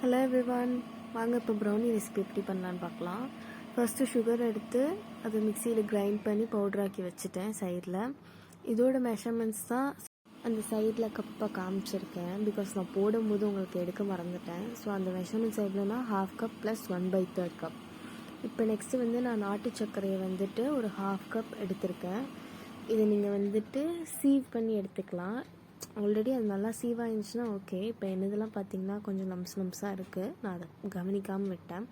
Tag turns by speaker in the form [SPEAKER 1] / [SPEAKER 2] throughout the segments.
[SPEAKER 1] Hello everyone, வாங்க இப்போ brownie recipe எப்படி பண்ணலான்னு பார்க்கலாம். ஃபஸ்ட்டு சுகர் எடுத்து அதை மிக்சியில் கிரைண்ட் பண்ணி பவுடராக்கி வச்சுட்டேன் சைடில். இதோட மெஷர்மெண்ட்ஸ் தான் அந்த சைடில் கப்பை காமிச்சிருக்கேன். பிகாஸ் நான் போடும்போது உங்களுக்கு எடுக்க மறந்துட்டேன். ஸோ அந்த மெஷர்மெண்ட்ஸ் எவ்வளோனா 1/2 கப் ப்ளஸ் 1/3 கப். இப்போ நெக்ஸ்ட்டு நான் நாட்டு சர்க்கரையை ஒரு 1/2 கப் எடுத்திருக்கேன். இதை நீங்கள் சீவ் பண்ணி எடுத்துக்கலாம். ஆல்ரெடி அது நல்லா சீவாக இருந்துச்சுன்னா ஓகே. இப்போ என்னதெல்லாம் பார்த்தீங்கன்னா கொஞ்சம் லம்ஸாக இருக்குது. நான் அதை கவனிக்காமல் விட்டேன்.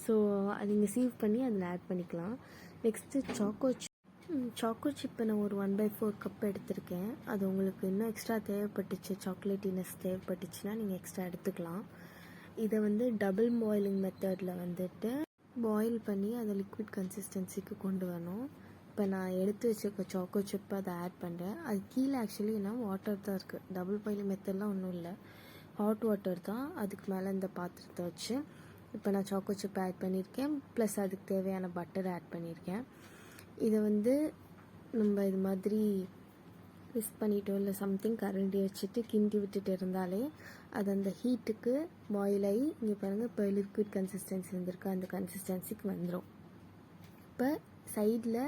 [SPEAKER 1] ஸோ அது நீங்கள் சீவ் பண்ணி அதில் ஆட் பண்ணிக்கலாம். நெக்ஸ்ட்டு சாக்கோ சிப்பை நான் ஒரு 1/4 கப் எடுத்திருக்கேன். அது உங்களுக்கு இன்னும் எக்ஸ்ட்ரா தேவைப்பட்டுச்சு, சாக்லேட்டினஸ் தேவைப்பட்டுச்சுன்னா நீங்கள் எக்ஸ்ட்ரா எடுத்துக்கலாம். இதை டபுள் பாயிலிங் மெத்தடில் பாயில் பண்ணி அதை லிக்விட் கன்சிஸ்டன்சிக்கு கொண்டு வரணும். இப்போ நான் எடுத்து வச்சுருக்க சாக்கோ சிப்பை அதை ஆட் பண்ணுறேன். அது கீழே ஆக்சுவலி வாட்டர் தான் இருக்குது. டபுள் பாயிலிங் மெத்தட்லாம் ஒன்றும் இல்லை, ஹாட் வாட்டர் தான். அதுக்கு மேலே இந்த பாத்திரத்தை வச்சு இப்போ நான் சாக்கோ சிப்பை ஆட் பண்ணியிருக்கேன். ப்ளஸ் அதுக்கு தேவையான பட்டர் ஆட் பண்ணியிருக்கேன். இதை நம்ம இது மாதிரி விஸ்க் பண்ணிட்டோம் இல்லை சம்திங் கரண்டி வச்சுட்டு கிண்டி விட்டுட்டு இருந்தாலே அது அந்த ஹீட்டுக்கு பாயில் ஆகி இங்கே பாருங்கள் இப்போ லிக்விட் கன்சிஸ்டன்சி இருந்திருக்கு, அந்த கன்சிஸ்டன்சிக்கு வந்துடும். இப்போ சைடில்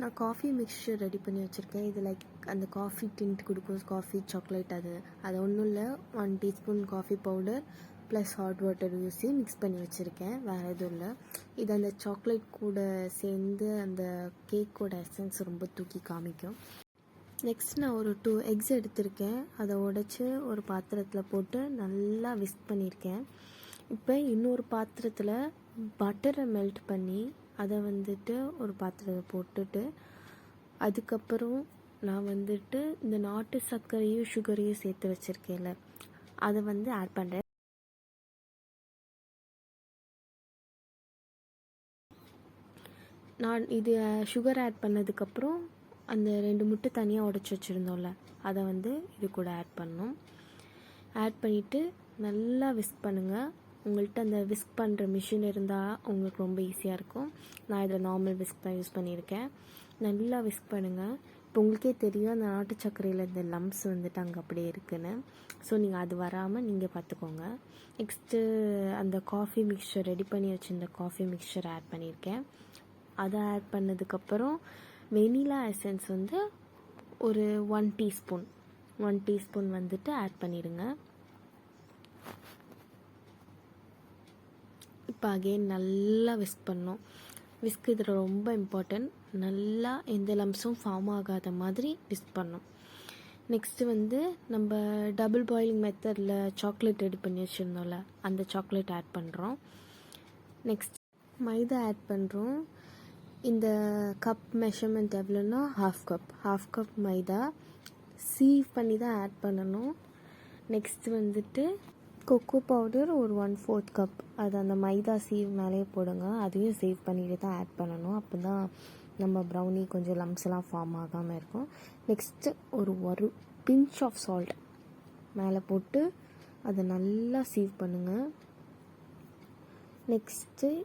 [SPEAKER 1] நான் காஃபி மிக்சர் ரெடி பண்ணி வச்சுருக்கேன். இது லைக் அந்த காஃபி டிண்ட் கொடுக்கும், காஃபி சாக்லேட். அது ஒன்றும் இல்லை, 1 teaspoon coffee powder plus hot water ஊற்றி மிக்ஸ் பண்ணி வச்சுருக்கேன். வேறு எதுவும் இல்லை. இது அந்த சாக்லேட் கூட சேர்ந்து அந்த கேக்கோட எசன்ஸ் ரொம்ப தூக்கி காமிக்கும். நெக்ஸ்ட் நான் ஒரு 2 எக்ஸ் எடுத்திருக்கேன். அதை உடைச்சி ஒரு பாத்திரத்தில் போட்டு நல்லா விஸ்க் பண்ணியிருக்கேன். இப்போ இன்னொரு பாத்திரத்தில் பட்டரை மெல்ட் பண்ணி அதை ஒரு பாத்திரத்தில் போட்டுட்டு அதுக்கப்புறம் நான் இந்த நாட்டு சர்க்கரையும் சுகரையும் சேர்த்து வச்சுருக்கேன்ல அதை ஆட் பண்ணுறேன். நான் இது சுகர் ஆட் பண்ணதுக்கப்புறம் அந்த 2 முட்டை தனியாக உடச்சி வச்சுருந்தோம்ல அதை இது கூட ஆட் பண்ணணும். ஆட் பண்ணிவிட்டு நல்லா விஸ்க் பண்ணுங்கள். உங்கள்கிட்ட அந்த விஸ்க் பண்ணுற மிஷின் இருந்தால் உங்களுக்கு ரொம்ப ஈஸியாக இருக்கும். நான் இதில் நார்மல் விஸ்க் தான் யூஸ் பண்ணியிருக்கேன். நல்லா விஸ்க் பண்ணுங்கள். இப்போ உங்களுக்கே தெரியும் அந்த நாட்டு சர்க்கரையில் இந்த லம்ஸ் அங்கே அப்படியே இருக்குன்னு. ஸோ நீங்கள் அது வராமல் நீங்கள் பார்த்துக்கோங்க. நெக்ஸ்ட்டு அந்த காஃபி மிக்சர் ரெடி பண்ணி வச்சுருந்த காஃபி மிக்சர் ஆட் பண்ணியிருக்கேன். அதை ஆட் பண்ணதுக்கப்புறம் வெனிலா எசன்ஸ் ஒரு 1 டீஸ்பூன் ஆட் பண்ணிடுங்க. இப்போ அகெயின் நல்லா விஸ்க் பண்ணணும். விஸ்க் இதில் ரொம்ப இம்பார்ட்டன்ட். நல்லா எந்த லம்ஸும் ஃபார்ம் ஆகாத மாதிரி விஸ்க் பண்ணணும். நெக்ஸ்ட்டு நம்ம டபுள் பாயிலிங் மெத்தடில் சாக்லேட் ரெடி பண்ணி வச்சுருந்தோம்ல அந்த சாக்லேட் ஆட் பண்ணுறோம். நெக்ஸ்ட் மைதா ஆட் பண்ணுறோம். இந்த கப் மெஷர்மெண்ட் எவ்வளோன்னா 1/2 கப் மைதா சீவ் பண்ணி தான் ஆட் பண்ணணும். நெக்ஸ்ட்டு கொக்கோ பவுடர் ஒரு 1/4 கப். அது அந்த மைதா சீவ் மேலேயே போடுங்க. அதையும் சேவ் பண்ணிட்டு தான் ஆட் பண்ணணும். அப்போ தான் நம்ம ப்ரௌனி கொஞ்சம் லம்ஸ்லாம் ஃபார்ம் ஆகாமல் இருக்கும். நெக்ஸ்ட்டு ஒரு பிஞ்ச் ஆஃப் சால்ட் மேலே போட்டு அதை நல்லா சீவ் பண்ணுங்கள். நெக்ஸ்ட்டு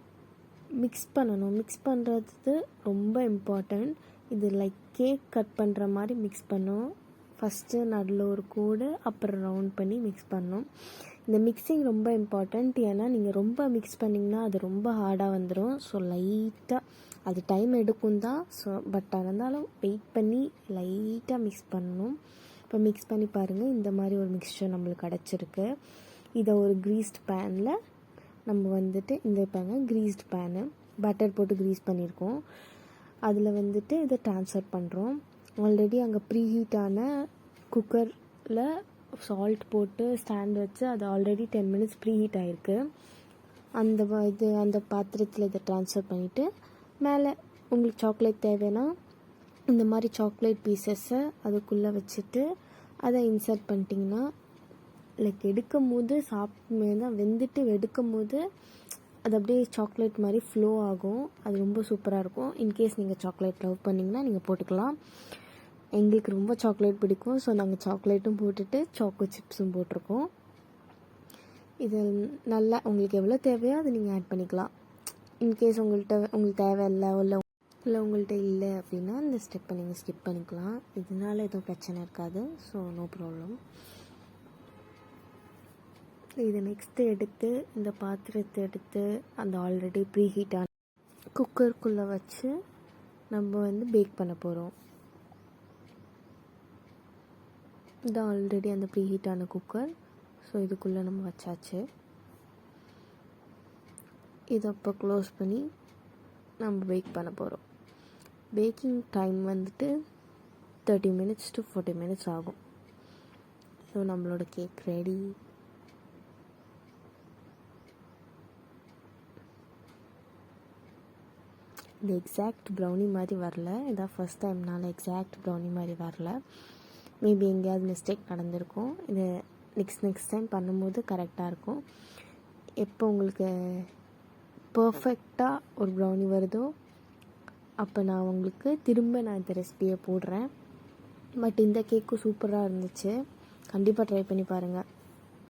[SPEAKER 1] மிக்ஸ் பண்ணணும். மிக்ஸ் பண்ணுறது ரொம்ப இம்பார்ட்டண்ட். இது லைக் கேக் கட் பண்ணுற மாதிரி மிக்ஸ் பண்ணணும். ஃபஸ்ட்டு நடுவில் ஒரு கோடு அப்புறம் ரவுண்ட் பண்ணி மிக்ஸ் பண்ணணும். இந்த மிக்சிங் ரொம்ப இம்பார்ட்டண்ட். ஏன்னா நீங்கள் ரொம்ப மிக்ஸ் பண்ணிங்கன்னா அது ரொம்ப ஹார்டாக வந்துடும். ஸோ லைட்டாக அது டைம் எடுக்கும் தான். ஸோ பட் இருந்தாலும் வெயிட் பண்ணி லைட்டாக மிக்ஸ் பண்ணணும். இப்போ மிக்ஸ் பண்ணி பாருங்கள், இந்த மாதிரி ஒரு மிக்ஸ்சர் நம்மளுக்கு கிடச்சிருக்கு. இதை ஒரு க்ரீஸ்ட் பேனில் நம்ம இந்த க்ரீஸ்ட் பேனு பட்டர் போட்டு க்ரீஸ் பண்ணியிருக்கோம். அதில் இதை ட்ரான்ஸ்ஃபர் பண்ணுறோம். ஆல்ரெடி அங்கே ப்ரீஹீட்டான குக்கரில் சால்ட் போட்டு ஸ்டாண்ட் வச்சு அது ஆல்ரெடி 10 மினிட்ஸ் ப்ரீஹீட் ஆகிருக்கு. அந்த பாத்திரத்தில் இதை ட்ரான்ஸ்ஃபர் பண்ணிவிட்டு மேலே உங்களுக்கு சாக்லேட் தேவைன்னா இந்த மாதிரி சாக்லேட் பீசஸை அதுக்குள்ளே வச்சுட்டு அதை இன்சர்ட் பண்ணிட்டிங்கன்னா லைக் எடுக்கும் போது தான் வெந்துட்டு எடுக்கும் போது அது அப்படியே சாக்லேட் மாதிரி ஃப்ளோ ஆகும். அது ரொம்ப சூப்பராக இருக்கும். இன்கேஸ் நீங்கள் சாக்லேட் லவ் பண்ணிங்கன்னா நீங்கள் போட்டுக்கலாம். எங்களுக்கு ரொம்ப சாக்லேட் பிடிக்கும். ஸோ நாங்கள் சாக்லேட்டும் போட்டுட்டு சாக்கோ சிப்ஸும் போட்டிருக்கோம். இது நல்லா உங்களுக்கு எவ்வளோ தேவையோ அதை நீங்கள் ஆட் பண்ணிக்கலாம். இன்கேஸ் உங்களுக்கு தேவையில்லை இல்லை உங்கள்கிட்ட இல்லை அப்படின்னா இந்த ஸ்டெப்பை நீங்கள் ஸ்கிப் பண்ணிக்கலாம். இதனால எதுவும் பிரச்சனை இருக்காது. So no problem. இதை நெக்ஸ்ட்டு எடுத்து இந்த பாத்திரத்தை எடுத்து அந்த ஆல்ரெடி ப்ரீஹீட்டான குக்கருக்குள்ளே வச்சு நம்ம வந்து பேக் பண்ண போகிறோம். இது ஆல்ரெடி அந்த ப்ரீஹீட்டான குக்கர். ஸோ இதுக்குள்ளே நம்ம வச்சாச்சு. இதை அப்போ க்ளோஸ் பண்ணி நம்ம பேக் பண்ண போகிறோம். பேக்கிங் டைம் வந்துட்டு 30 minutes to 40 minutes ஆகும். ஸோ நம்மளோட கேக் ரெடி. இது எக்ஸாக்ட் ப்ரௌனி மாதிரி வரல. இதான் ஃபஸ்ட் டைம்னால எக்ஸாக்ட் ப்ரௌனி மாதிரி வரல. மேபி எங்கேயாவது மிஸ்டேக் நடந்திருக்கும். இது நெக்ஸ்ட் டைம் பண்ணும்போது கரெக்டாக இருக்கும். எப்போ உங்களுக்கு பர்ஃபெக்டாக ஒரு ப்ரௌனி வருதோ அப்போ நான் உங்களுக்கு திரும்ப இந்த ரெசிபியை போடுறேன். பட் இந்த கேக்கும் சூப்பராக இருந்துச்சு. கண்டிப்பாக ட்ரை பண்ணி பாருங்கள்.